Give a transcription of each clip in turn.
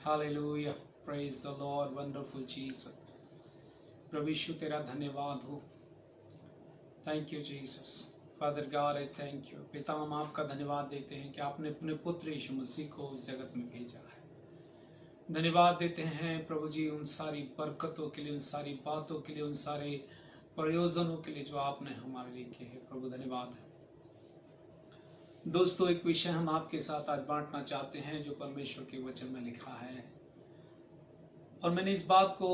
Hallelujah, praise the Lord, wonderful Jesus. प्रभु यीशु तेरा धन्यवाद हो। Thank you Jesus, Father God I thank you. पिता हम आपका धन्यवाद देते हैं कि आपने अपने पुत्र यीशु मसीह को इस जगत में भेजा है। धन्यवाद देते हैं प्रभु जी उन सारी बरकतों के लिए, उन सारी बातों के लिए, उन सारे प्रयोजनों के लिए जो आपने हमारे लिए किए हैं। प्रभु धन्यवाद है। दोस्तों, एक विषय हम आपके साथ आज बांटना चाहते हैं जो परमेश्वर के वचन में लिखा है, और मैंने इस बात को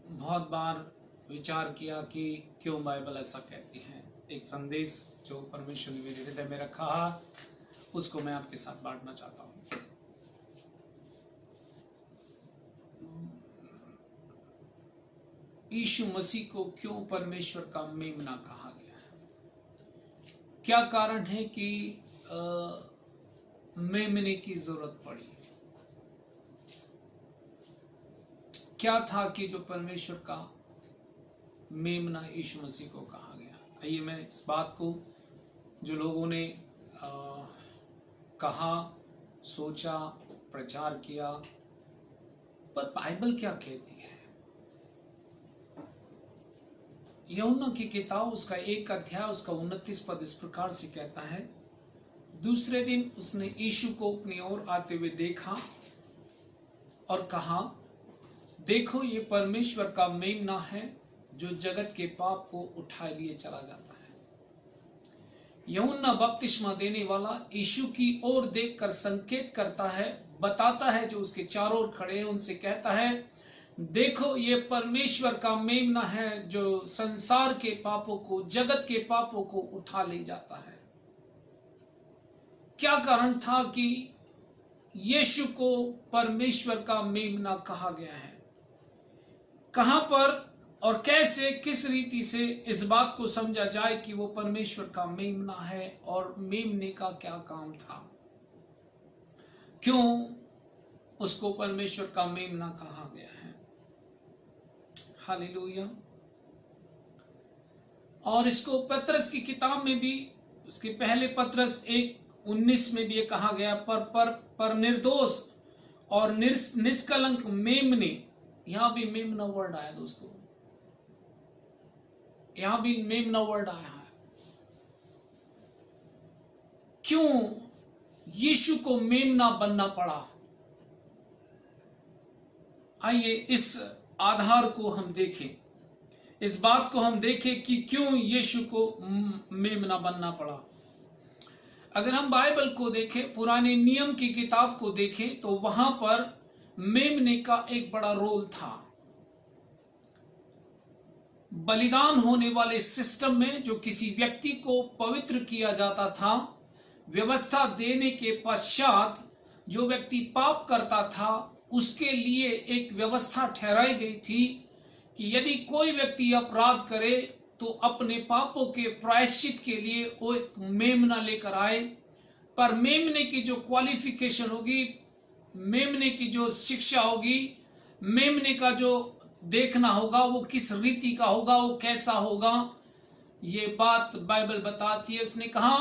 बहुत बार विचार किया कि क्यों बाइबल ऐसा कहती है। एक संदेश जो परमेश्वर ने मेरे हृदय में रखा है, उसको मैं आपके साथ बांटना चाहता हूँ। यीशु मसीह को क्यों परमेश्वर का मेमना कहा गया है? क्या कारण है कि मेमने की जरूरत पड़ी? क्या था कि जो परमेश्वर का मेमना यीशु मसीह को कहा गया? आइए मैं इस बात को जो लोगों ने कहा, सोचा, प्रचार किया, पर बाइबल क्या कहती है। यूहन्ना की किताब उसका 1 अध्याय उसका 29 पद इस प्रकार से कहता है, दूसरे दिन उसने यीशु को अपनी ओर आते हुए देखा और कहा, देखो ये परमेश्वर का मेमना है जो जगत के पाप को उठाए लिए चला जाता है। यूहन्ना बपतिस्मा देने वाला यीशु की ओर देखकर संकेत करता है, बताता है, जो उसके चारों ओर खड़े हैं उनसे कहता है, देखो ये परमेश्वर का मेमना है जो संसार के पापों को, जगत के पापों को उठा ले जाता है। क्या कारण था कि यीशु को परमेश्वर का मेमना कहा गया है? कहां पर और कैसे, किस रीति से इस बात को समझा जाए कि वो परमेश्वर का मेमना है, और मेमने का क्या काम था? क्यों उसको परमेश्वर का मेमना कहा गया है? हालेलुया। और इसको पतरस की किताब में भी, उसके पहले पतरस 1:19 में भी ये कहा गया, पर निर्दोष और निष्कलंक मेमने। यहां भी मेमना वर्ड आया दोस्तों, यहां भी मेमना वर्ड आया है। क्यों यीशु को मेमना बनना पड़ा? आइए इस आधार को हम देखें, इस बात को हम देखें कि क्यों यीशु को मेमना बनना पड़ा। अगर हम बाइबल को देखें, पुराने नियम की किताब को देखें, तो वहां पर मेमने का एक बड़ा रोल था। बलिदान होने वाले सिस्टम में जो किसी व्यक्ति को पवित्र किया जाता था, व्यवस्था देने के पश्चात जो व्यक्ति पाप करता था उसके लिए एक व्यवस्था ठहराई गई थी कि यदि कोई व्यक्ति अपराध करे तो अपने पापों के प्रायश्चित के लिए वो एक मेमना लेकर आए। पर मेमने की जो क्वालिफिकेशन होगी, मेमने की जो शिक्षा होगी, मेमने का जो देखना होगा वो किस रीति का होगा, वो कैसा होगा, ये बात बाइबल बताती है। उसने कहा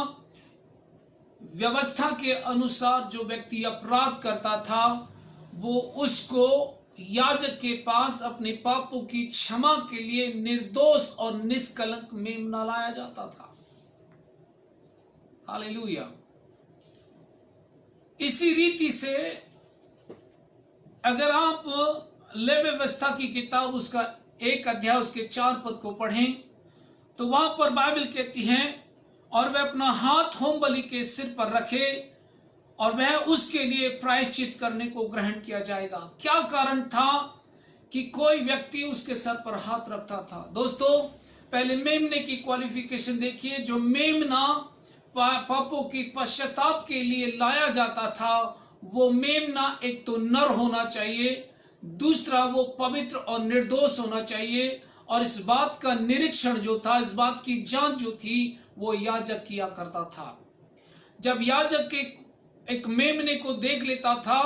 व्यवस्था के अनुसार जो व्यक्ति अपराध करता था वो उसको याजक के पास अपने पापों की क्षमा के लिए निर्दोष और निष्कलंक मेमना लाया जाता था। हालेलुया। इसी रीति से अगर आप लेवी व्यवस्था की किताब उसका 1 अध्याय उसके 4 पद को पढ़ें, तो वहां पर बाइबल कहती है, और वह अपना हाथ होम बलि के सिर पर रखे और वह उसके लिए प्रायश्चित करने को ग्रहण किया जाएगा। क्या कारण था कि कोई व्यक्ति उसके सर पर हाथ रखता था? दोस्तों, पहले मेमने की क्वालिफिकेशन देखिए। जो मेमना पापों की पश्चाताप के लिए लाया जाता था, वो मेमना एक तो नर होना चाहिए, दूसरा वो पवित्र और निर्दोष होना चाहिए, और इस बात का निरीक्षण जो था, इस बात की जांच जो थी, वो याजक किया करता था। जब याजक के एक मेमने को देख लेता था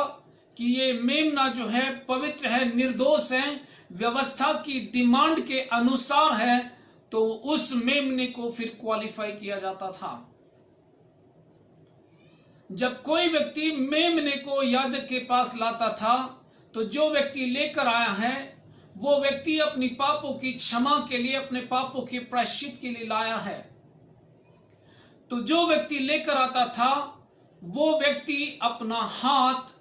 कि ये मेमना जो है पवित्र है, निर्दोष है, व्यवस्था की डिमांड के अनुसार है, तो उस मेमने को फिर क्वालिफाई किया जाता था। जब कोई व्यक्ति मेमने को याजक के पास लाता था तो जो व्यक्ति लेकर आया है वो व्यक्ति अपनी पापों की क्षमा के लिए, अपने पापों के प्रायश्चित के लिए लाया है। तो जो व्यक्ति लेकर आता था वो व्यक्ति अपना हाथ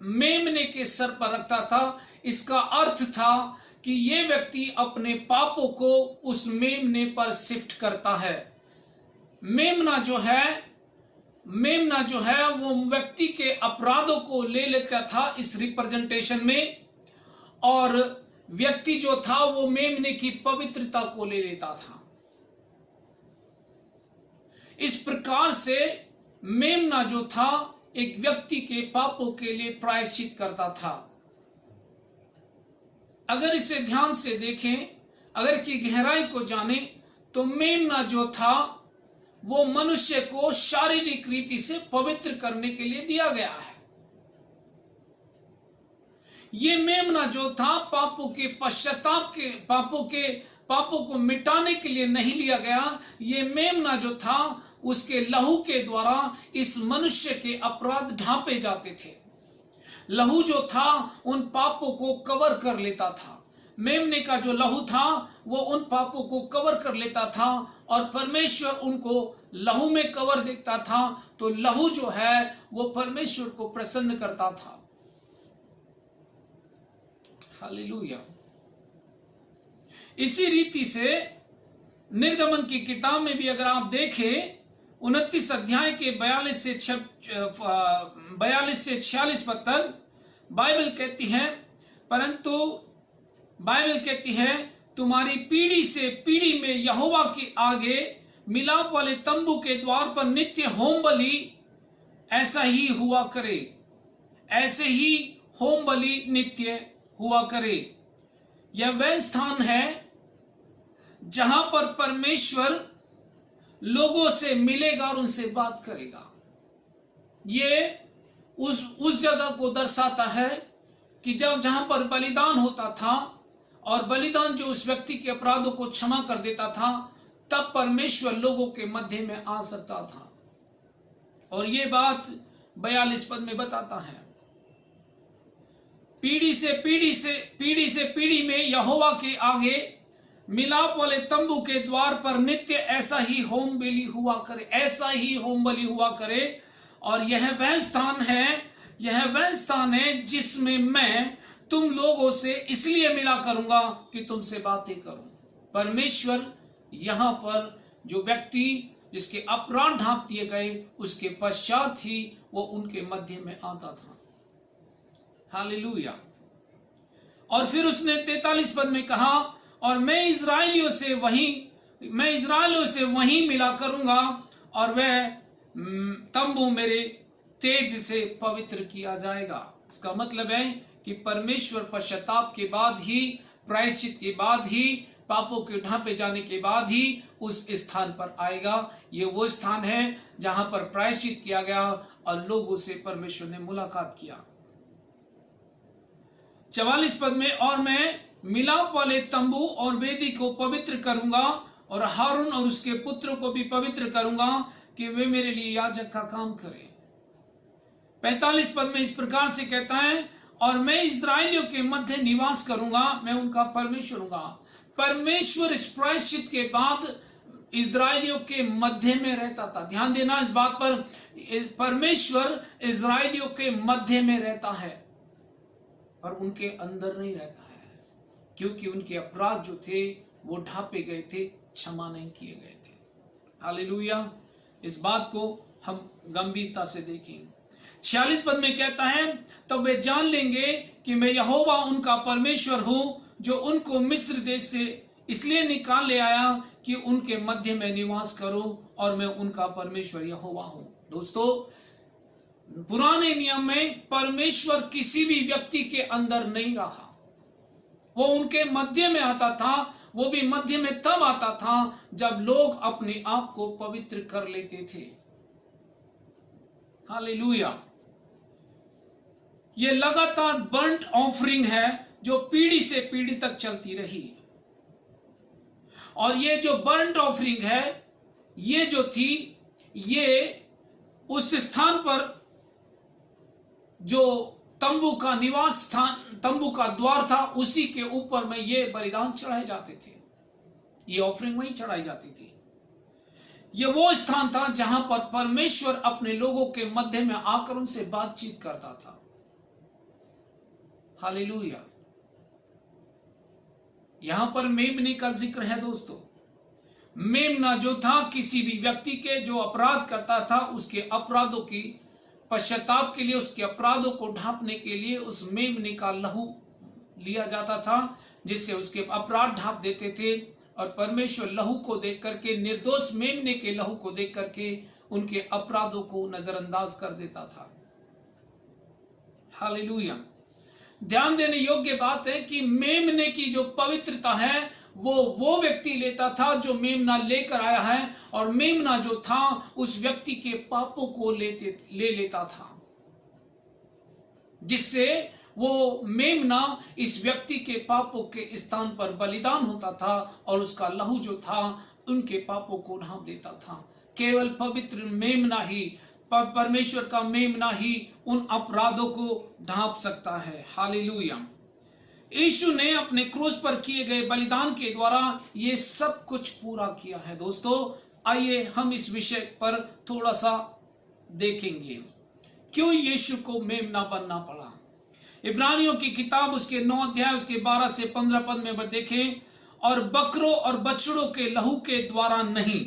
मेमने के सर पर रखता था। इसका अर्थ था कि ये व्यक्ति अपने पापों को उस मेमने पर शिफ्ट करता है। मेमना जो है वो व्यक्ति के अपराधों को ले लेता था इस रिप्रेजेंटेशन में, और व्यक्ति जो था वो मेमने की पवित्रता को ले लेता था। इस प्रकार से मेमना जो था एक व्यक्ति के पापों के लिए प्रायश्चित करता था। अगर इसे ध्यान से देखें, अगर की गहराई को जाने, तो मेमना जो था वो मनुष्य को शारीरिक रीति से पवित्र करने के लिए दिया गया है। ये मेमना जो था पापों के पश्चाताप के पापों को मिटाने के लिए नहीं लिया गया। ये मेमना जो था उसके लहू के द्वारा इस मनुष्य के अपराध ढांपे जाते थे। लहू जो था उन पापों को कवर कर लेता था। मेमने का जो लहू था वो उन पापों को कवर कर लेता था, और परमेश्वर उनको लहू में कवर देखता था। तो लहू जो है वो परमेश्वर को प्रसन्न करता था। हालेलुया। इसी रीति से निर्गमन की किताब में भी अगर आप देखें 29 अध्याय के 42 से 46 पद तक बाइबल कहती है तुम्हारी पीढ़ी से पीढ़ी में यहोवा के आगे मिलाप वाले तंबू के द्वार पर नित्य होम बलि ऐसा ही हुआ करे, ऐसे ही होम बलि नित्य हुआ करे। यह वह स्थान है जहां पर परमेश्वर लोगों से मिलेगा और उनसे बात करेगा। ये उस जगह को दर्शाता है कि जहां पर बलिदान होता था, और बलिदान जो उस व्यक्ति के अपराधों को क्षमा कर देता था, तब परमेश्वर लोगों के मध्य में आ सकता था। और ये बात 42 पद में बताता है, पीढ़ी से पीढ़ी में यहोवा के आगे मिलाप वाले तंबू के द्वार पर नित्य ऐसा ही होम बलि हुआ करे, ऐसा ही होम बलि हुआ करे। और यह वह स्थान है जिसमें मैं तुम लोगों से इसलिए मिला करूंगा कि तुमसे बातें करूं। परमेश्वर यहां पर जो व्यक्ति जिसके अपराध ढांप दिए गए उसके पश्चात ही वो उनके मध्य में आता था। हालेलुया। और फिर उसने 43 पद में कहा, और मैं इजराइलियों से वहीं मिला करूंगा, और वह तंबू मेरे तेज से पवित्र किया जाएगा। इसका मतलब है कि परमेश्वर पश्चाताप के बाद ही, प्रायश्चित के बाद ही, पापों के ढांपे जाने के बाद ही उस स्थान पर आएगा। ये वो स्थान है जहां पर प्रायश्चित किया गया और लोगों से परमेश्वर ने मुलाकात किया। 44 पद में, और मैं मिलाप वाले तंबू और वेदी को पवित्र करूंगा, और हारून और उसके पुत्रों को भी पवित्र करूंगा कि वे मेरे लिए याजक का काम करें। 45 पद में इस प्रकार से कहता है, और मैं इस्राएलियों के मध्य निवास करूंगा, मैं उनका परमेश्वर हूंगा। परमेश्वर इस प्रायश्चित के बाद इस्राएलियों के मध्य में रहता था। ध्यान देना इस बात पर, परमेश्वर इस्राएलियों के मध्य में रहता है पर उनके अंदर नहीं रहता है, क्योंकि उनके अपराध जो थे वो ढांपे गए थे, क्षमा नहीं किए गए थे। हालेलुया। इस बात को हम गंभीरता से देखें। 46 पद में कहता है, तब वे जान लेंगे कि मैं यहोवा उनका परमेश्वर हूं, जो उनको मिस्र देश से इसलिए निकाल ले आया कि उनके मध्य में निवास करूं, और मैं उनका परमेश्वर यहोवा हूं। दोस्तों, पुराने नियम में परमेश्वर किसी भी व्यक्ति के अंदर नहीं रहा, वो उनके मध्य में आता था। वो भी मध्य में तब आता था जब लोग अपने आप को पवित्र कर लेते थे। हालेलुया। ये लगातार बर्न्ट ऑफरिंग है जो पीढ़ी से पीढ़ी तक चलती रही। और ये जो बर्न्ट ऑफरिंग है, ये जो थी, ये उस स्थान पर जो तंबू का निवास स्थान, तंबू का द्वार था, उसी के ऊपर में ये बलिदान चढ़ाए जाते थे, ये ऑफरिंग वहीं चढ़ाई जाती थी। ये वो स्थान था जहां पर परमेश्वर अपने लोगों के मध्य में आकर उनसे बातचीत करता था। हालेलुया। यहां पर मेमने का जिक्र है दोस्तों। मेमना जो था, किसी भी व्यक्ति के जो अपराध करता था, उसके अपराधों की पश्चाताप के लिए, उसके अपराधों को ढांपने के लिए उस मेमने का लहू लिया जाता था, जिससे उसके अपराध ढांप देते थे। और परमेश्वर लहू को देख करके, निर्दोष मेमने के लहू को देख करके उनके अपराधों को नजरअंदाज कर देता था। हालेलुया। ध्यान देने योग्य बात है कि मेमने की जो पवित्रता है वो व्यक्ति लेता था जो मेमना लेकर आया है, और मेमना जो था उस व्यक्ति के पापों को ले लेता था, जिससे वो मेमना इस व्यक्ति के पापों के स्थान पर बलिदान होता था, और उसका लहू जो था उनके पापों को ढांप देता था। केवल पवित्र मेमना ही, परमेश्वर का मेमना ही उन अपराधों को ढांप सकता है। हालेलुया। यीशु ने अपने क्रूस पर किए गए बलिदान के द्वारा ये सब कुछ पूरा किया है। दोस्तों, आइए हम इस विषय पर थोड़ा सा देखेंगे, क्यों यीशु को मेमना बनना पड़ा। इब्रानियों की किताब उसके 9 अध्याय उसके 12 से 15 पद में देखें, और बकरों और बछड़ों के लहू के द्वारा नहीं।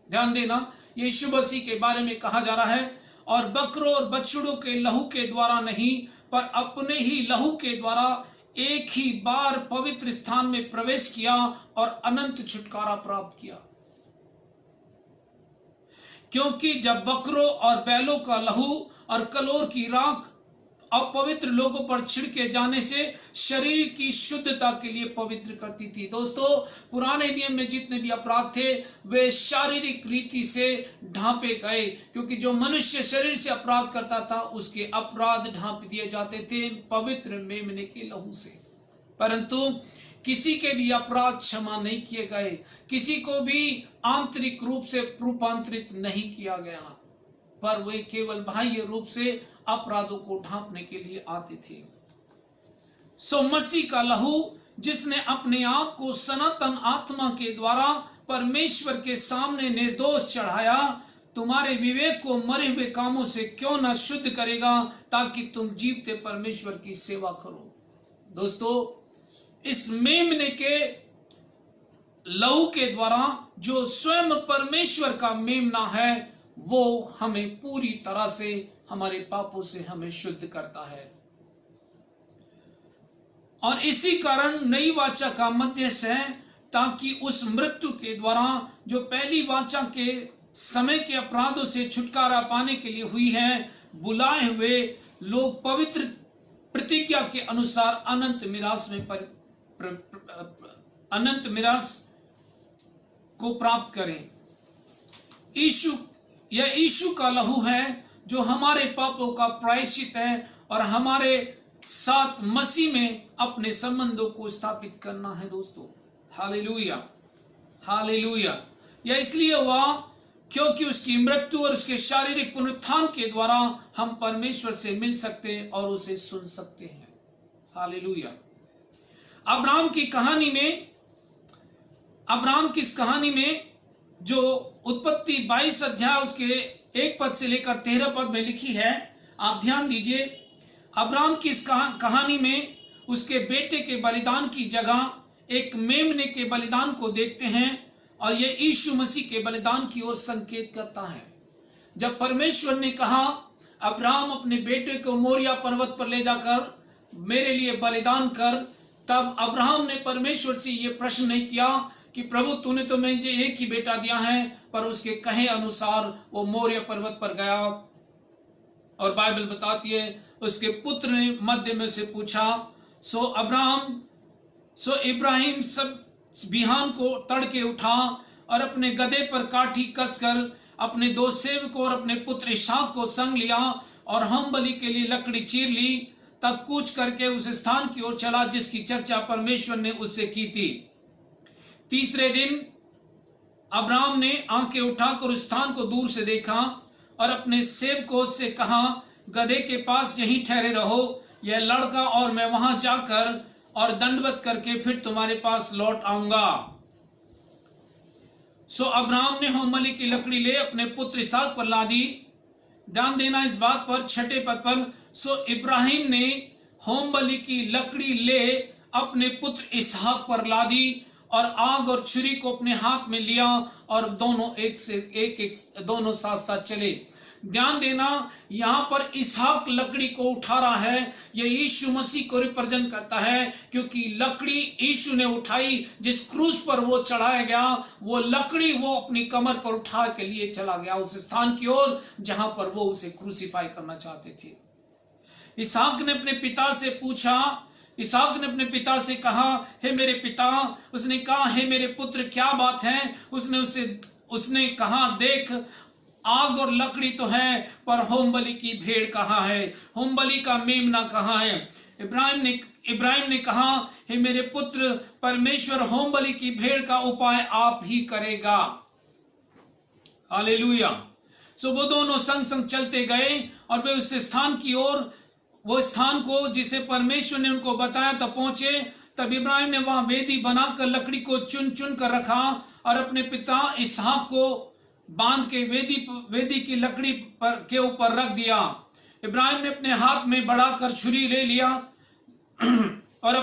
ध्यान देना, यीशु मसीह के बारे में कहा जा रहा है, और बकरों और बछड़ों के लहू के द्वारा नहीं, पर अपने ही लहू के द्वारा एक ही बार पवित्र स्थान में प्रवेश किया और अनंत छुटकारा प्राप्त किया। क्योंकि जब बकरों और बैलों का लहू और कलोर की राख अपवित्र लोगों पर छिड़के जाने से शरीर की शुद्धता के लिए पवित्र करती थी। दोस्तों, पुराने नियम में जितने भी अपराध थे वे शारीरिक रीति से ढांपे गए, क्योंकि जो मनुष्य शरीर से अपराध करता था उसके अपराध ढांप दिए जाते थे पवित्र मेमने के लहू से। परंतु किसी के भी अपराध क्षमा नहीं किए गए, किसी को भी आंतरिक रूप से रूपांतरित नहीं किया गया, पर वे केवल बाह्य रूप से अपराधों को ढांपने के लिए आते थे। सो मसीह का लहू, जिसने अपने आप को सनातन आत्मा के द्वारा परमेश्वर के सामने निर्दोष चढ़ाया, तुम्हारे विवेक को मरे हुए कामों से क्यों न शुद्ध करेगा, ताकि तुम जीवते परमेश्वर की सेवा करो। दोस्तों, इस मेमने के लहू के द्वारा जो स्वयं परमेश्वर का मेमना है, वो हमें पूरी तरह से हमारे पापों से हमें शुद्ध करता है। और इसी कारण नई वाचा का मध्यस्थ है, ताकि उस मृत्यु के द्वारा जो पहली वाचा के समय के अपराधों से छुटकारा पाने के लिए हुई है, बुलाए हुए लोग पवित्र प्रतिज्ञा के अनुसार अनंत मिरास को प्राप्त करें। यह यीशु का लहू है जो हमारे पापों का प्रायश्चित है, और हमारे साथ मसीह में अपने संबंधों को स्थापित करना है। दोस्तों, हालेलुया, हालेलुया। यह इसलिए हुआ क्योंकि उसकी मृत्यु और उसके शारीरिक पुनरुत्थान के द्वारा हम परमेश्वर से मिल सकते हैं और उसे सुन सकते हैं। हालेलुया। अब्राहम की इस कहानी में जो उत्पत्ति 22 अध्याय उसके 1 पद से लेकर 13 पद में लिखी है, आप ध्यान दीजिए। अब्राहम की इस कहानी में उसके बेटे के बलिदान की जगह एक मेमने के बलिदान को देखते हैं, और यह यीशु मसीह के बलिदान की ओर संकेत करता है। जब परमेश्वर ने कहा, अब्राहम अपने बेटे को मोरिया पर्वत पर ले जाकर मेरे लिए बलिदान कर, तब अब्राहम ने परमेश्वर से यह प्रश्न नहीं किया कि प्रभु तूने तो मुझे एक ही बेटा दिया है, पर उसके कहे अनुसार वो मोरिया पर्वत पर गया, और बाइबल बताती है उसके पुत्र ने मध्य में से पूछा। सो इब्राहिम सब बिहान को तड़के उठा और अपने गधे पर काठी कसकर अपने 2 सेवकों और अपने पुत्र इसहाक को संग लिया, और होम बलि के लिए लकड़ी चीर ली। तब कूच करके उस स्थान की ओर चला जिसकी चर्चा परमेश्वर ने उससे की थी। तीसरे दिन अब्राहम ने आंखें उठाकर उस स्थान को दूर से देखा और अपने सेवकों से कहा, गधे के पास यहीं ठहरे रहो, यह लड़का और मैं वहां जाकर और दंडवत करके फिर तुम्हारे पास लौट आऊंगा। सो अब्राहम ने होमबलि की लकड़ी ले अपने पुत्र इसहाक पर लादी। ध्यान देना इस बात पर, 6 पद पर, सो इब्राहिम ने होमबलि की लकड़ी ले अपने पुत्र इसहाक पर लादी और आग और छुरी को अपने हाथ में लिया और दोनों दोनों साथ साथ चले। ध्यान देना, यहां पर इसहाक लकड़ी को उठा रहा है। यह यीशु मसीह को रिप्रेजेंट करता है, क्योंकि लकड़ी यीशु ने उठाई, जिस क्रूस पर वो चढ़ाया गया, वो लकड़ी वो अपनी कमर पर उठा के लिए चला गया उस स्थान की ओर जहां पर वो उसे क्रूसीफाई करना चाहते थे। इसहाक ने अपने पिता से पूछा, इसहाक ने अपने पिता से कहा, हे मेरे पिता। उसने कहा, हे मेरे पुत्र, क्या बात है? उसने कहा, देख, आग और लकड़ी तो है, पर होमबलि की भेड़ कहाँ है? होमबलि का मेमना कहाँ है? इब्राहिम ने कहा, हे मेरे पुत्र, परमेश्वर होमबलि की भेड़ का उपाय आप ही करेगा। हालेलुया। सो वो दोनों संग संग चलते गए और वे उस स्थान की ओर, वो स्थान को जिसे परमेश्वर ने उनको बताया, तब पहुंचे। तब इब्राहिम ने वहां वेदी बनाकर लकड़ी को चुन चुन कर रखा और अपने पिता इसहाक को बांध के वेदी की लकड़ी के ऊपर रख दिया। इब्राहिम ने अपने हाथ में बढ़ाकर छुरी ले लिया और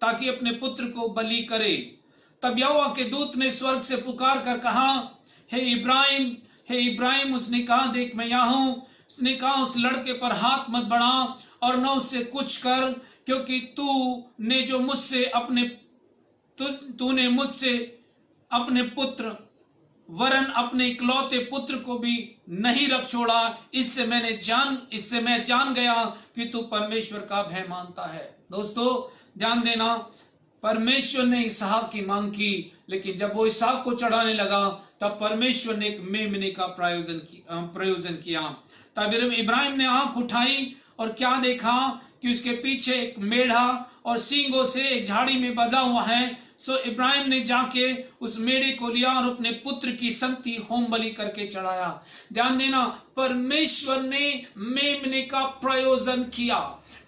ताकि अपने पुत्र को बलि करे। तब यहोवा के दूत ने स्वर्ग से पुकार कर कहा, हे इब्राहिम, हे इब्राहिम। उसने कहा, देख, मैं यहाँ हूं। उसने कहा, उस लड़के पर हाथ मत बढ़ा और न उससे कुछ कर, क्योंकि तूने मुझसे अपने पुत्र वरन अपने इकलौते पुत्र को भी नहीं रख छोड़ा। इससे मैं जान गया कि तू परमेश्वर का भय मानता है। दोस्तों ध्यान देना, परमेश्वर ने इसहाक की मांग की, लेकिन जब वो इसहाक को चढ़ाने लगा तब परमेश्वर ने एक मेमने का प्रयोजन किया। तब इब्राहिम ने आंख उठाई और क्या देखा कि उसके पीछे एक मेढ़ा और सींगों से एक झाड़ी में बजा हुआ है। सो इब्राहिम ने जाके उस मेढ़े को लिया और अपने पुत्र की संगति होम बलि करके चढ़ाया। ध्यान देना, परमेश्वर ने मेमने का प्रयोजन किया।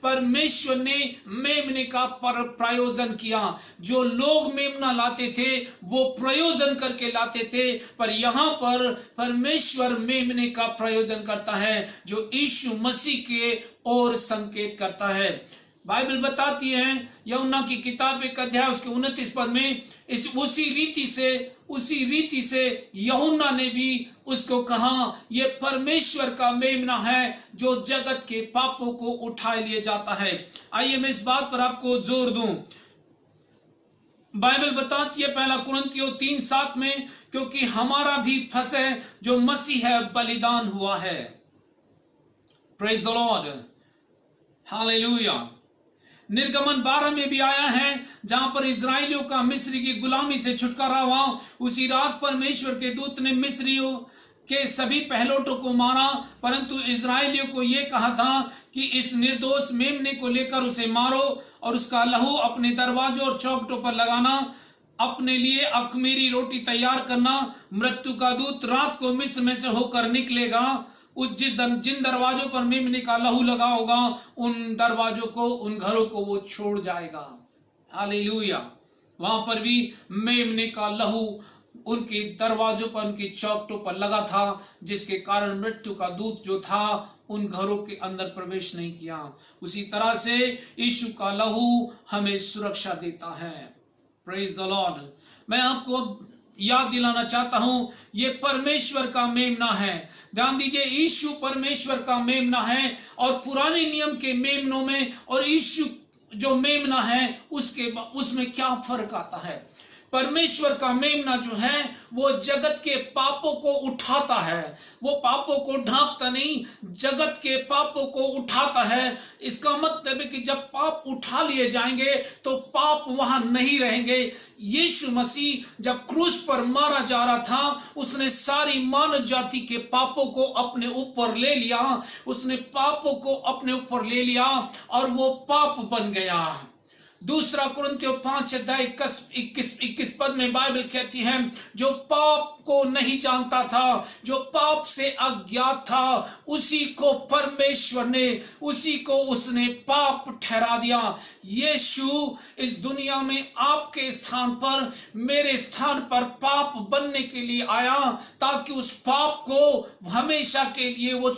परमेश्वर ने मेमने का प्रयोजन किया। जो लोग मेमना लाते थे वो प्रयोजन करके लाते थे, पर यहां पर परमेश्वर मेमने का प्रयोजन करता है, जो यीशु मसीह के ओर संकेत करता है। बाइबल बताती है यूहन्ना की किताब 1 अध्याय उसके 29 पद में, उसी रीति से यूहन्ना ने भी उसको कहा, यह परमेश्वर का मेमना है जो जगत के पापों को उठा लिए जाता है। आइए मैं इस बात पर आपको जोर दूं। बाइबल बताती है 1 कुरिन्थियों 3:7 में, क्योंकि हमारा भी फसह जो मसीह है बलिदान हुआ है। Praise the Lord, hallelujah. निर्गमन 12 में भी आया है, जहां पर इजराइलियों का मिस्री की गुलामी से छुटकारा हुआ। उसी रात परमेश्वर के दूत ने मिस्रियों के सभी पहलौठों को मारा, परंतु इजराइलियों को यह कहा था कि इस निर्दोष मेमने को लेकर उसे मारो और उसका लहू अपने दरवाजों और चौखटों पर लगाना, अपने लिए अखमीरी रोटी तैयार करना। मृत्यु का दूत रात को मिस्र में से होकर निकलेगा। जिन दरवाजों पर मेमने का लहू लगा होगा, उन दरवाजों को, उन घरों को वो छोड़ जाएगा। हालेलुया। वहां पर भी मेमने का लहू उनके दरवाजों पर, उनकी चौखटों पर लगा था, जिसके कारण मृत्यु का दूत जो था उन घरों के अंदर प्रवेश नहीं किया। उसी तरह से यीशु का लहू हमें सुरक्षा देता है। Praise the Lord. मैं आपको याद दिलाना चाहता हूं, ये परमेश्वर का मेमना है। ध्यान दीजिए, यीशु परमेश्वर का मेमना है, और पुराने नियम के मेमनों में और यीशु जो मेमना है उसमें क्या फर्क आता है। परमेश्वर का मेमना जो है वो जगत के पापों को उठाता है, वो पापों को ढांपता नहीं, जगत के पापों को उठाता है। इसका मतलब है कि जब पाप उठा लिए जाएंगे तो पाप वहां नहीं रहेंगे। यीशु मसीह जब क्रूस पर मारा जा रहा था, उसने सारी मानव जाति के पापों को अपने ऊपर ले लिया, उसने पापों को अपने ऊपर ले लिया और वो पाप बन गया। दूसरा कुरिन्थियों 5:21 पद में बाइबल कहती है, जो पाप को नहीं जानता था, जो पाप से अज्ञात था, उसी को परमेश्वर ने, उसी को उसने पाप ठहरा दिया। यीशु इस दुनिया में आपके स्थान पर, मेरे स्थान पर पाप बनने के लिए आया, ताकि उस पाप को हमेशा के लिए वो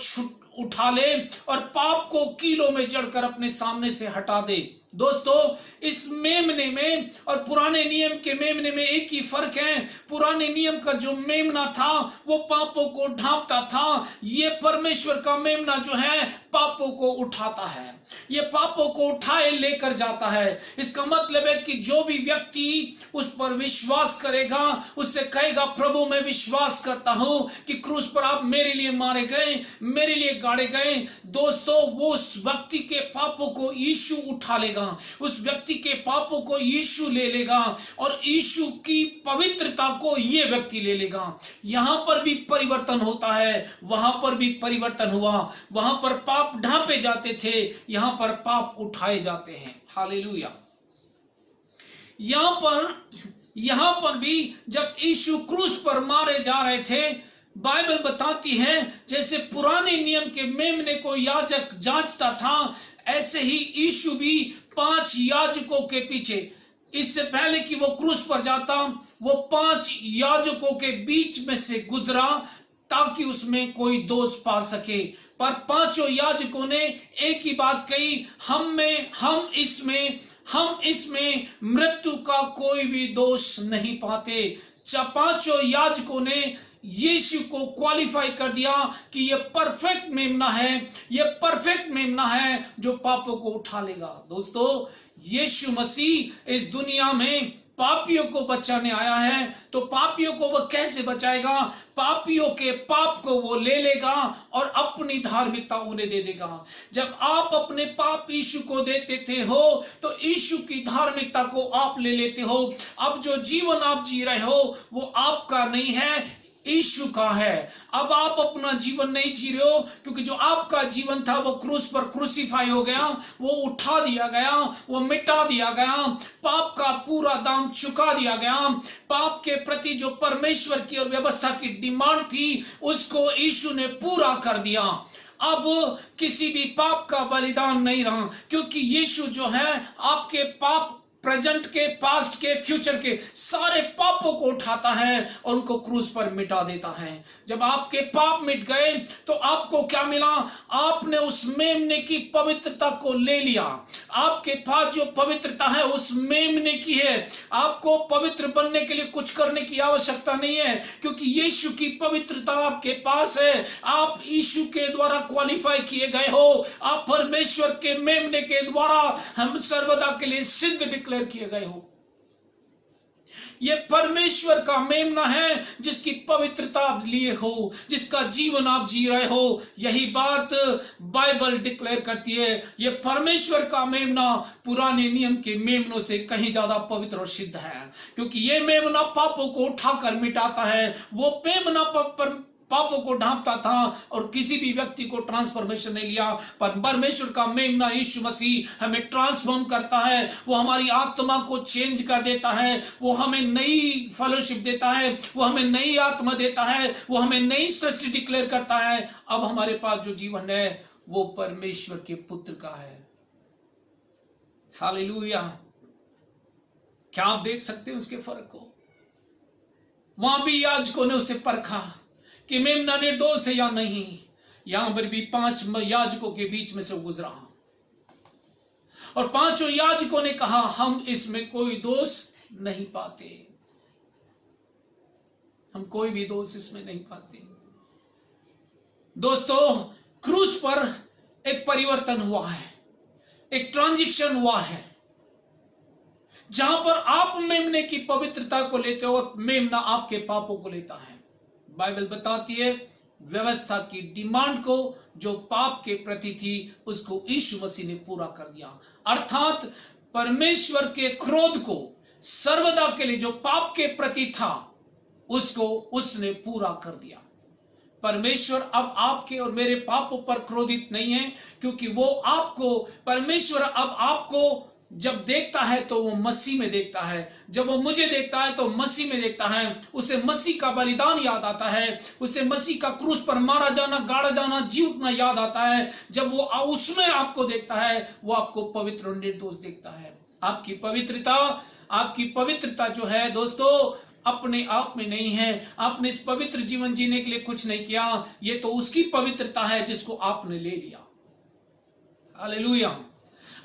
उठा ले और पाप को कीलों में जड़कर अपने सामने से हटा दे। दोस्तों, इस मेमने में और पुराने नियम के मेमने में एक ही फर्क है। पुराने नियम का जो मेमना था वो पापों को ढांपता था, ये परमेश्वर का मेमना जो है पापों को उठाता है, ये पापों को उठाए लेकर जाता है। इसका मतलब है कि जो भी व्यक्ति उस पर विश्वास करेगा, उससे कहेगा, प्रभु मैं विश्वास करता हूं कि क्रूस पर आप मेरे लिए मारे गए, मेरे लिए गाड़े गए, दोस्तों वो उस व्यक्ति के पापों को यीशु उठा लेगा, उस व्यक्ति के पापों को यीशु ले लेगा और यीशु की पवित्रता को ये व्यक्ति ले लेगा। यहां पर भी परिवर्तन होता है, वहां पर भी परिवर्तन हुआ। वहां पर पाप ढांपे जाते थे, यहां पर पाप उठाए जाते हैं। हालेलुया। यहां पर भी जब यीशु क्रूस पर मारे जा रहे थे, बाइबल बताती है जैसे पुराने नियम के मेमने को याजक जांचता था, ऐसे ही यीशु भी 5 याजकों के पीछे, इससे पहले कि वो क्रूस पर जाता, वो 5 याजकों के बीच में से गुजरा ताकि उसमें कोई दोष पा सके। पर 5 याजकों ने एक ही बात कही, हम इसमें मृत्यु का कोई भी दोष नहीं पाते। 5 याजकों ने यीशु को क्वालिफाई कर दिया कि ये परफेक्ट मेमना है, ये परफेक्ट मेमना है जो पापों को उठा लेगा। दोस्तों, यीशु मसीह इस दुनिया में पापियों को बचाने आया है, तो पापियों को वह कैसे बचाएगा? पापियों के पाप को वो ले लेगा और अपनी धार्मिकता उन्हें दे देगा। जब आप अपने पाप यीशु को दे देते हो तो यीशु की धार्मिकता को आप ले लेते हो। अब जो जीवन आप जी रहे हो वो आपका नहीं है, यीशु का है। अब आप अपना जीवन नहीं जी रहे हो, क्योंकि जो आपका जीवन था वो क्रूस पर क्रूसीफाई हो गया, वो उठा दिया गया, वो मिटा दिया गया, पाप का पूरा दाम चुका दिया गया। पाप के प्रति जो परमेश्वर की और व्यवस्था की डिमांड थी उसको यीशु ने पूरा कर दिया। अब किसी भी पाप का बलिदान नहीं रहा, क्योंकि यीशु जो है आपके पाप, प्रेजेंट के, पास्ट के, फ्यूचर के सारे पापों को उठाता है और उनको क्रूस पर मिटा देता है। जब आपके पाप मिट गए तो आपको क्या मिला? आपने उस मेमने की पवित्रता को ले लिया। आपके पास जो पवित्रता है उस मेमने की है। आपको पवित्र बनने के लिए कुछ करने की आवश्यकता नहीं है, क्योंकि यीशु की पवित्रता आपके पास है। आप यीशु के द्वारा क्वालिफाई किए गए हो। आप परमेश्वर के मेमने के द्वारा हम सर्वदा के लिए सिद्ध डिक्लेयर किए गए हो। ये परमेश्वर का मेमना है जिसकी पवित्रता आप लिए हो, जिसका जीवन आप जी रहे हो। यही बात बाइबल डिक्लेयर करती है। ये परमेश्वर का मेमना पुराने नियम के मेमनों से कहीं ज्यादा पवित्र और सिद्ध है, क्योंकि ये मेमना पापों को उठाकर मिटाता है। वो मेमना पापों को ढांपता था और किसी भी व्यक्ति को ट्रांसफॉर्मेशन नहीं लिया। पर परमेश्वर का मेमना यीशु मसीह हमें ट्रांसफॉर्म करता है। वो हमारी आत्मा को चेंज कर देता है, वो हमें नई फेलोशिप देता है, वो हमें नई आत्मा देता है, वो हमें नई सृष्टि डिक्लेयर करता है। अब हमारे पास जो जीवन है वो परमेश्वर के पुत्र का है। हालेलुया। क्या आप देख सकते हैं उसके फर्क को? वहां भी याजकों ने उसे परखा कि मेमना निर्दोष है या नहीं। यहां पर भी 5 याजकों के बीच में से गुजरा और 5 याजकों ने कहा, हम इसमें कोई दोष नहीं पाते, हम कोई भी दोष इसमें नहीं पाते। दोस्तों, क्रूस पर एक परिवर्तन हुआ है, एक ट्रांजिशन हुआ है, जहां पर आप मेमने की पवित्रता को लेते हो और मेमना आपके पापों को लेता है। बाइबल बताती है व्यवस्था की डिमांड को जो पाप के प्रति थी उसको यीशु मसीह ने पूरा कर दिया। अर्थात परमेश्वर के क्रोध को सर्वदा के लिए जो पाप के प्रति था उसको उसने पूरा कर दिया। परमेश्वर अब आपके और मेरे पापों पर क्रोधित नहीं है, क्योंकि वो आपको, परमेश्वर अब आपको जब देखता है तो वो मसीह में देखता है। जब वो मुझे देखता है तो मसीह में देखता है। उसे मसीह का बलिदान याद आता है, उसे मसीह का क्रूस पर मारा जाना, गाड़ा जाना, जी उठना याद आता है। जब वो उसमें आपको देखता है, वो आपको पवित्र और निर्दोष देखता है। आपकी पवित्रता जो है दोस्तों, अपने आप में नहीं है। आपने इस पवित्र जीवन जीने के लिए कुछ नहीं किया, ये तो उसकी पवित्रता है जिसको आपने ले लिया। हालेलुया।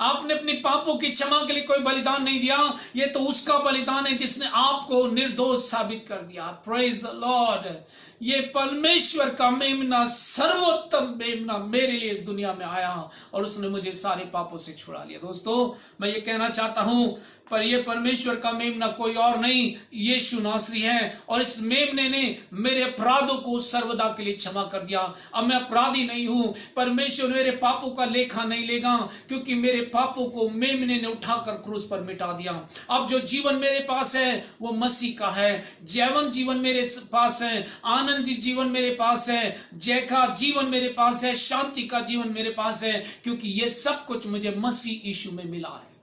आपने अपने पापों की क्षमा के लिए कोई बलिदान नहीं दिया, ये तो उसका बलिदान है जिसने आपको निर्दोष साबित कर दिया। Praise the Lord. ये परमेश्वर का मेमना, सर्वोत्तम मेमना मेरे लिए इस दुनिया में आया और उसने मुझे सारे पापों से छुड़ा लिया। दोस्तों, मैं ये कहना चाहता हूं, पर ये परमेश्वर का मेमना कोई और नहीं, यीशु नासरी है। और इस मेमने ने मेरे अपराधों को सर्वदा के लिए क्षमा कर दिया। अब मैं अपराधी नहीं हूं। परमेश्वर मेरे पापों का लेखा नहीं लेगा, क्योंकि मेरे पापों को मेमने ने उठाकर क्रूस पर मिटा दिया। अब जो जीवन मेरे पास है वो मसीह का है। जीवन जीवन मेरे पास है, आनंदित जीवन मेरे पास है, जय का जीवन मेरे पास है, शांति का जीवन मेरे पास है, क्योंकि ये सब कुछ मुझे मसीह यीशु में मिला है।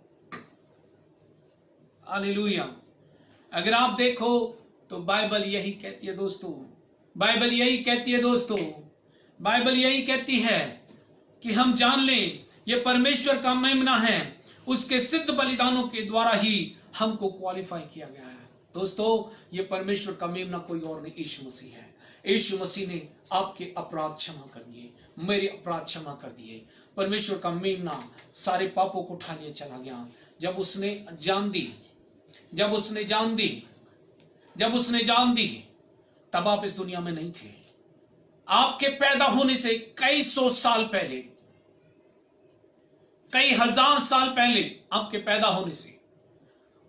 हालेलुया। अगर आप देखो तो बाइबल यही कहती है दोस्तों, बाइबल यही कहती है दोस्तों, बाइबल यही कहती है कि हम जान लें ये परमेश्वर का मेमना है। उसके सिद्ध बलिदानों के द्वारा ही हमको क्वालिफाई किया गया है। दोस्तों, ये परमेश्वर का मेमना कोई और नहीं, यीशु मसीह है। यीशु मसीह ने आपके अपराध क्षमा कर दिए, मेरे अपराध क्षमा कर दिए। परमेश्वर का मेमना सारे पापों को उठा लिए चला गया। जब उसने जान दी तब आप इस दुनिया में नहीं थे। आपके पैदा होने से कई सौ साल पहले, कई हजार साल पहले, आपके पैदा होने से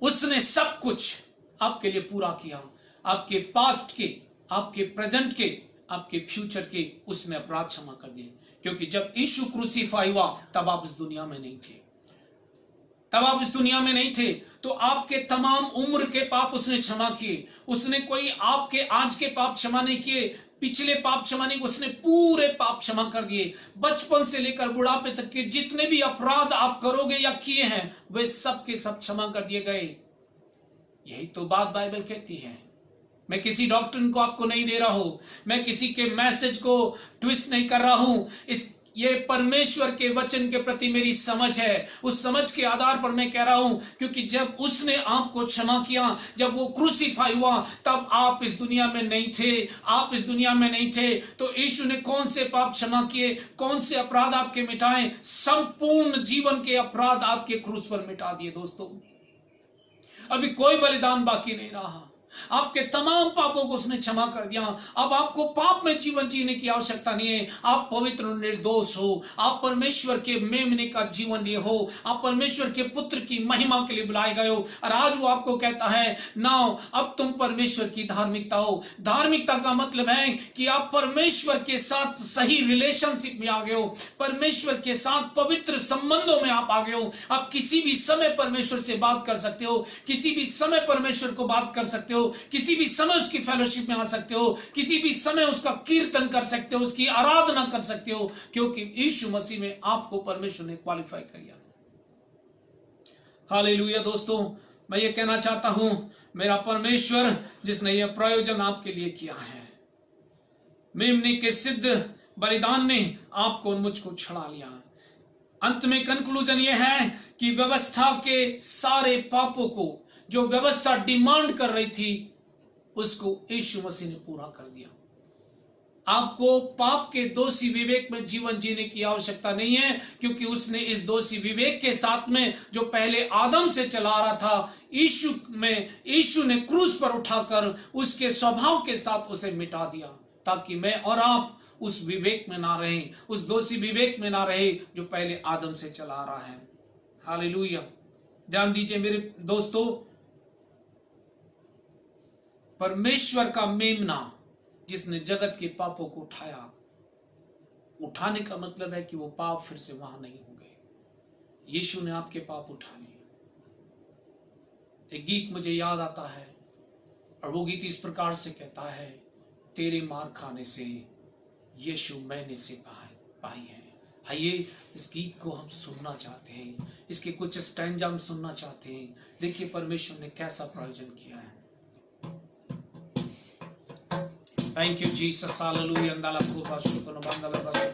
उसने सब कुछ आपके लिए पूरा किया। आपके पास्ट के, आपके प्रेजेंट के, आपके फ्यूचर के उसने अपराध क्षमा कर दिए। क्योंकि जब यीशु क्रूसीफाई हुआ तब आप इस दुनिया में नहीं थे, तो आपके तमाम उम्र के पाप उसने क्षमा किए। उसने कोई आपके आज के पाप क्षमा नहीं किए, पिछले पाप क्षमा नहीं, उसने पूरे पाप क्षमा कर दिए। बचपन से लेकर बुढ़ापे तक के जितने भी अपराध आप करोगे या किए हैं, वे सब के सब क्षमा कर दिए गए। यही तो बात बाइबल कहती है। मैं किसी डॉक्ट्रिन को आपको नहीं दे रहा हूं, मैं किसी के मैसेज को ट्विस्ट नहीं कर रहा हूं। ये परमेश्वर के वचन के प्रति मेरी समझ है। उस समझ के आधार पर मैं कह रहा हूं, क्योंकि जब उसने आपको क्षमा किया, जब वो क्रूसीफाई हुआ, तब आप इस दुनिया में नहीं थे। तो यीशु ने कौन से पाप क्षमा किए, कौन से अपराध आपके मिटाए? संपूर्ण जीवन के अपराध आपके क्रूस पर मिटा दिए। दोस्तों, अभी कोई बलिदान बाकी नहीं रहा। आपके तमाम पापों को उसने क्षमा कर दिया। अब आपको पाप में जीवन जीने की आवश्यकता नहीं है। आप पवित्र और निर्दोष हो। आप परमेश्वर के मेमने का जीवन लिए हो। आप परमेश्वर के पुत्र की महिमा के लिए बुलाए गए हो। और आज वो आपको कहता है, नाउ अब तुम परमेश्वर की धार्मिकता हो। धार्मिकता का मतलब है कि आप परमेश्वर के साथ सही रिलेशनशिप में आ गए हो, परमेश्वर के साथ पवित्र संबंधों में आप आ गए हो। आप किसी भी समय परमेश्वर से बात कर सकते हो, किसी भी समय परमेश्वर को बात कर सकते हो, किसी भी समय उसकी फेलोशिप में आ सकते हो, किसी भी समय उसका कीर्तन कर सकते हो, उसकी आराधना कर सकते हो, क्योंकि यीशु मसीह में आपको परमेश्वर ने क्वालिफाई कर लिया। हालेलुया। दोस्तों, मैं ये कहना चाहता हूं, मेरा परमेश्वर जिसने यह प्रयोजन आपके लिए किया है, मेमने के सिद्ध बलिदान ने आपको और मुझको छुड़ा लिया। अंत में कंक्लूजन यह है कि व्यवस्था के सारे पापों को जो व्यवस्था डिमांड कर रही थी, उसको यीशु मसीह ने पूरा कर दिया। आपको पाप के दोषी विवेक में जीवन जीने की आवश्यकता नहीं है, क्योंकि उसने इस दोषी विवेक के साथ में जो पहले आदम से चला रहा था, यीशु ने क्रूस पर उठाकर उसके स्वभाव के साथ उसे मिटा दिया, ताकि मैं और आप उस विवेक में ना रहे, उस दोषी विवेक में ना रहे जो पहले आदम से चला रहा है। हालेलुया। ध्यान दीजिए मेरे दोस्तों, परमेश्वर का मेमना जिसने जगत के पापों को उठाने का मतलब है कि वो पाप फिर से वहां नहीं होंगे। यीशु ने आपके पाप उठा लिए। एक गीत मुझे याद आता है, और वो गीत इस प्रकार से कहता है, तेरे मार खाने से यीशु मैंने से पाई है, आइए इस गीत को हम सुनना चाहते हैं, इसके कुछ स्टैंजा हम सुनना चाहते हैं। देखिए परमेश्वर ने कैसा प्रयोजन किया है। Thank you Jesus, hallelujah. अंदाला कोपा शुकन बंदला बशु।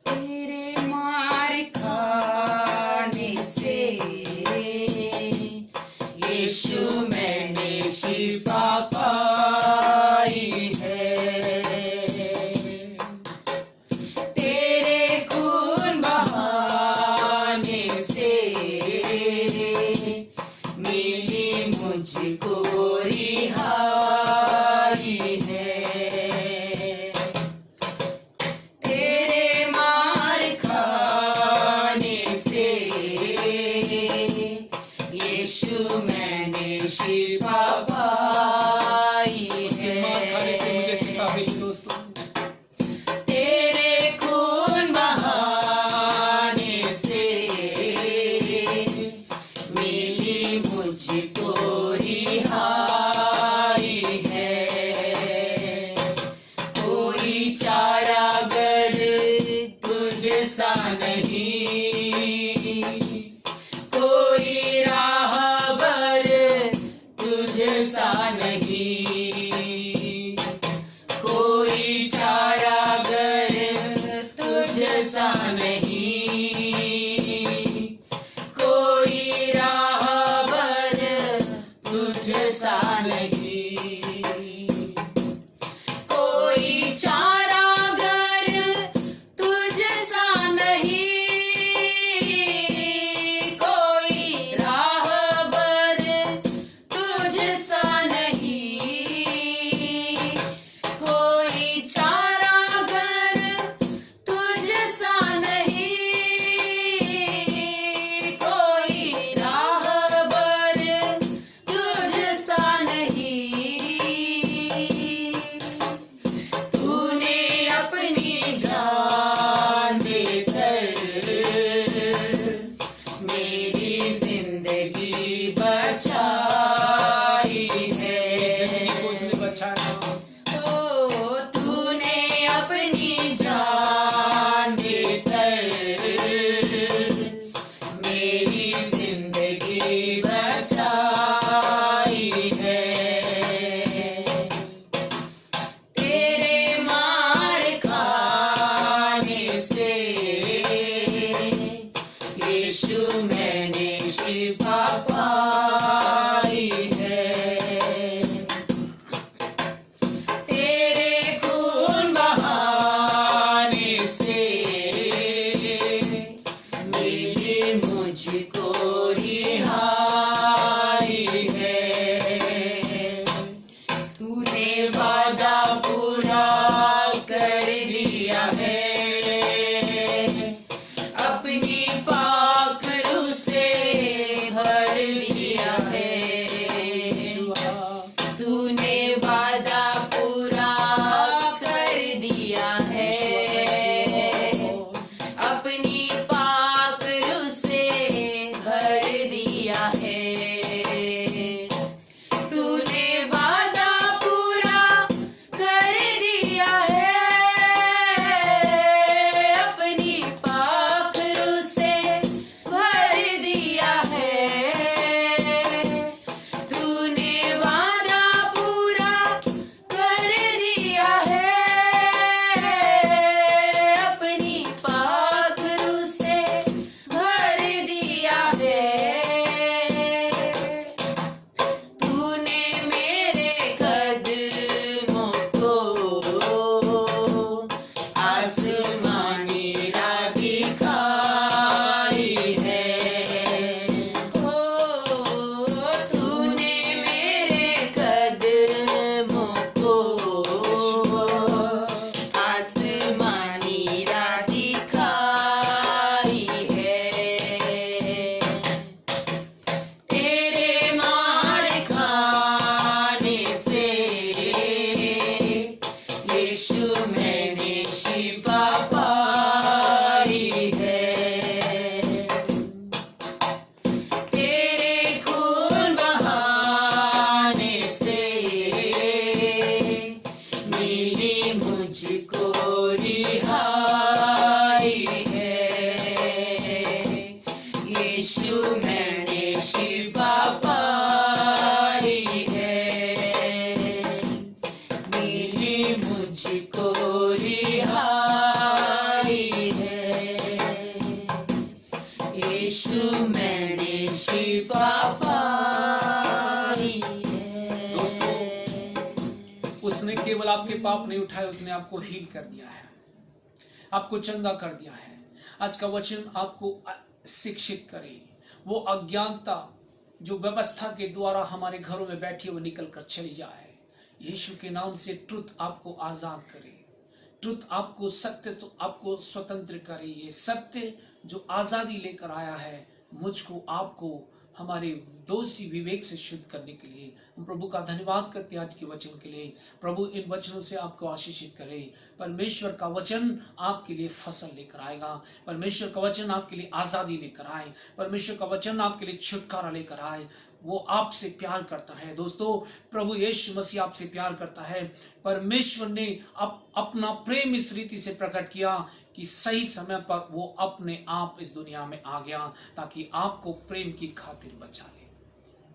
तेरे मार खाने से यीशु मैंने शिफा पाई है। तेरे खून बहाने से मिली मुझको रिहाई है। तेरे मार खाने से यीशु मैंने शिफा पाई उसके मार खाने से मुझे है। शिफा मिली दोस्तों। तेरे खून बहाने से मिली मुझको रिहाई है। कोई चारागर तुझसा नहीं, कोई राहबर तुझसा नहीं, कोई चारागर तुझसा नहीं, कोई राहबर तुझसा नहीं, कोई चारागर तुझसा नहीं, कोई राहबर तुझसा नहीं, कोई चारागर तुझसा नहीं, कोई राहबर तुझसा नहीं। तूने अपनी जान देकर मेरी जिंदगी बचाई जिंदगी को उसने है। बचाया। ओ तूने अपनी जान देकर मेरी जिंदगी बचाई है। तेरे मार खाने से यीशु मैंने शिफा पाई है। तेरे खून बहाने से मिली मुझको रिहाई है। तूने वादा पूरा कर दिया है, अपनी पाक रूह से भर दिया है। तूने वादा पूरा कर दिया है, अपनी पाक रूह से भर दिया है। तूने वादा पूरा कर दिया है, अपनी पाक रूह से भर दिया है। तूने वादा पूरा कर दिया है, अपनी पाक रूह से भर दिया है। तूने मेरे कदमों को आसमानी राह दिखाई है। ओ तूने मेरे कदमों को आसमानी राह दिखाई है। तेरे मार खाने से यीशु मैंने शिफा पाप नहीं उठाए, उसने आपको हील कर दिया है, आपको चंगा कर दिया है। आज का वचन आपको शिक्षित करे, वो अज्ञानता जो व्यवस्था के द्वारा हमारे घरों में बैठी वो निकल कर चली जाए। यीशु के नाम से ट्रुथ आपको आजाद करे, ट्रुथ आपको सत्य तो आपको स्वतंत्र करे। ये सत्य जो आजादी लेकर आया है मुझको आपको हमारे दोषी विवेक से शुद्ध करने के लिए, हम प्रभु का धन्यवाद करते हैं आज के वचन के लिए। प्रभु इन वचनों से आपको आशीषित करे। परमेश्वर का वचन आपके लिए फसल लेकर आएगा, परमेश्वर का वचन आपके लिए आजादी लेकर आए, परमेश्वर का वचन आपके लिए छुटकारा लेकर आए। वो आपसे प्यार करता है दोस्तों, प्रभु यीशु मसीह आपसे प्यार करता है। परमेश्वर ने अपना प्रेम इस रीति से प्रकट किया कि सही समय पर वो अपने आप इस दुनिया में आ गया ताकि आपको प्रेम की खातिर बचा ले।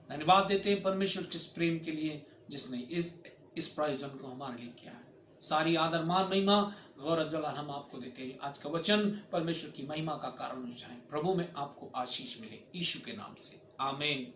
धन्यवाद देते हैं परमेश्वर के इस प्रेम के लिए जिसने इस प्रायोजन को हमारे लिए किया है। सारी आदर मान महिमा गौरव जलाल हम आपको देते हैं। आज का वचन परमेश्वर की महिमा का कारण हो जाए। प्रभु में आपको आशीष मिले, यीशु के नाम से आमीन।